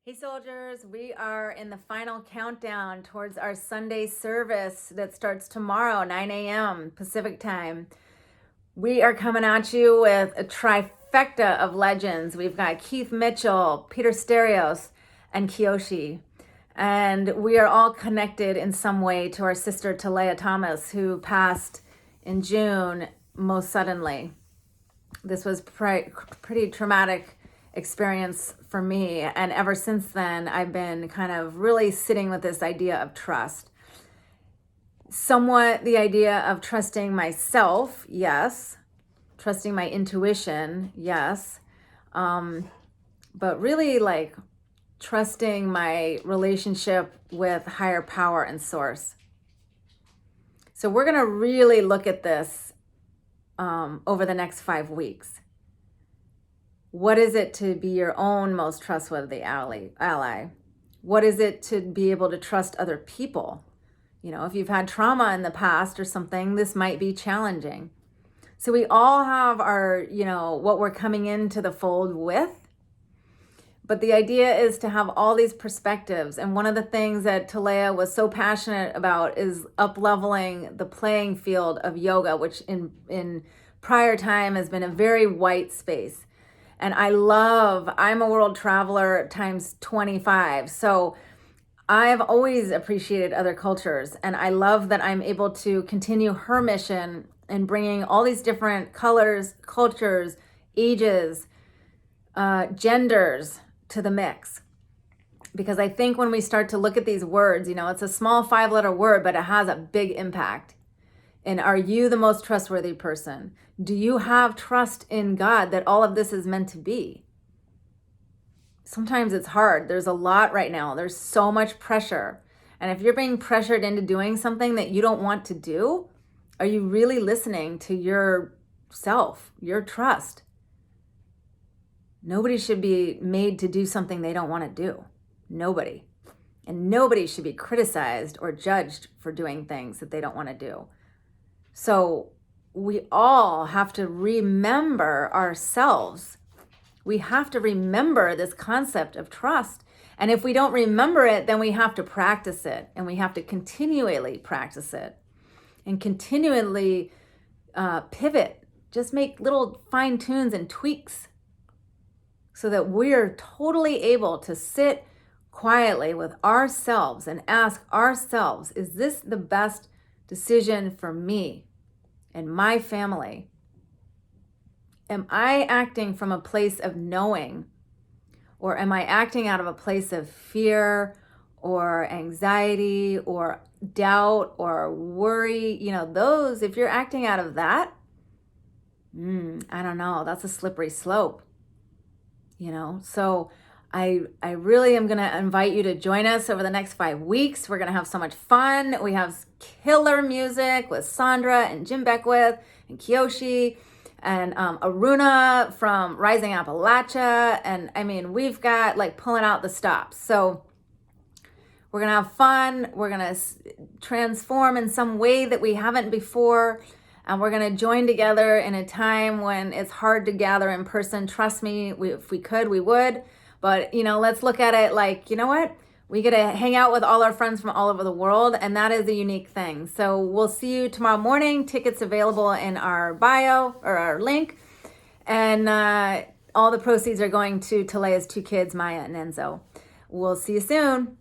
Hey soldiers, we are in the final countdown towards our Sunday service that starts tomorrow, 9 a.m. Pacific time. We are coming at you with a trifecta of legends. We've got Keith Mitchell, Peter Stereos, and Kiyoshi. And we are all connected in some way to our sister Talea Thomas, who passed in June most suddenly. This was pretty traumatic experience for me. And ever since then, I've been kind of really sitting with this idea of trust. Somewhat the idea of trusting myself, yes. Trusting my intuition, yes. But really like trusting my relationship with higher power and source. So we're going to really look at this over the next 5 weeks. What is it to be your own most trustworthy ally? What is it to be able to trust other people? You know, if you've had trauma in the past or something, this might be challenging. So we all have our, what we're coming into the fold with. But the idea is to have all these perspectives. And one of the things that Talea was so passionate about is up-leveling the playing field of yoga, which in prior time has been a very white space. And I'm a world traveler times 25. So I've always appreciated other cultures. And I love that I'm able to continue her mission in bringing all these different colors, cultures, ages, genders to the mix. Because I think when we start to look at these words, it's a small 5-letter word, but it has a big impact. And are you the most trustworthy person? Do you have trust in God that all of this is meant to be? Sometimes it's hard. There's a lot right now. There's so much pressure. And if you're being pressured into doing something that you don't want to do, are you really listening to yourself, your trust? Nobody should be made to do something they don't want to do. Nobody. And nobody should be criticized or judged for doing things that they don't want to do. So we all have to remember ourselves. We have to remember this concept of trust. And if we don't remember it, then we have to practice it. And we have to continually practice it and continually pivot. Just make little fine tunes and tweaks so that we're totally able to sit quietly with ourselves and ask ourselves, is this the best decision for me and my family? Am I acting from a place of knowing, or am I acting out of a place of fear or anxiety or doubt or worry? If you're acting out of that, I don't know, that's a slippery slope. So I really am going to invite you to join us over the next 5 weeks. We're going to have so much fun. We have killer music with Sandra and Jim Beckwith and Kiyoshi and Aruna from Rising Appalachia. And we've got pulling out the stops. So we're going to have fun. We're going to transform in some way that we haven't before. And we're going to join together in a time when it's hard to gather in person. Trust me, if we could, we would. But, let's look at it like, what? We get to hang out with all our friends from all over the world, and that is a unique thing. So we'll see you tomorrow morning. Tickets available in our bio or our link. And all the proceeds are going to Talea's 2 kids, Maya and Enzo. We'll see you soon.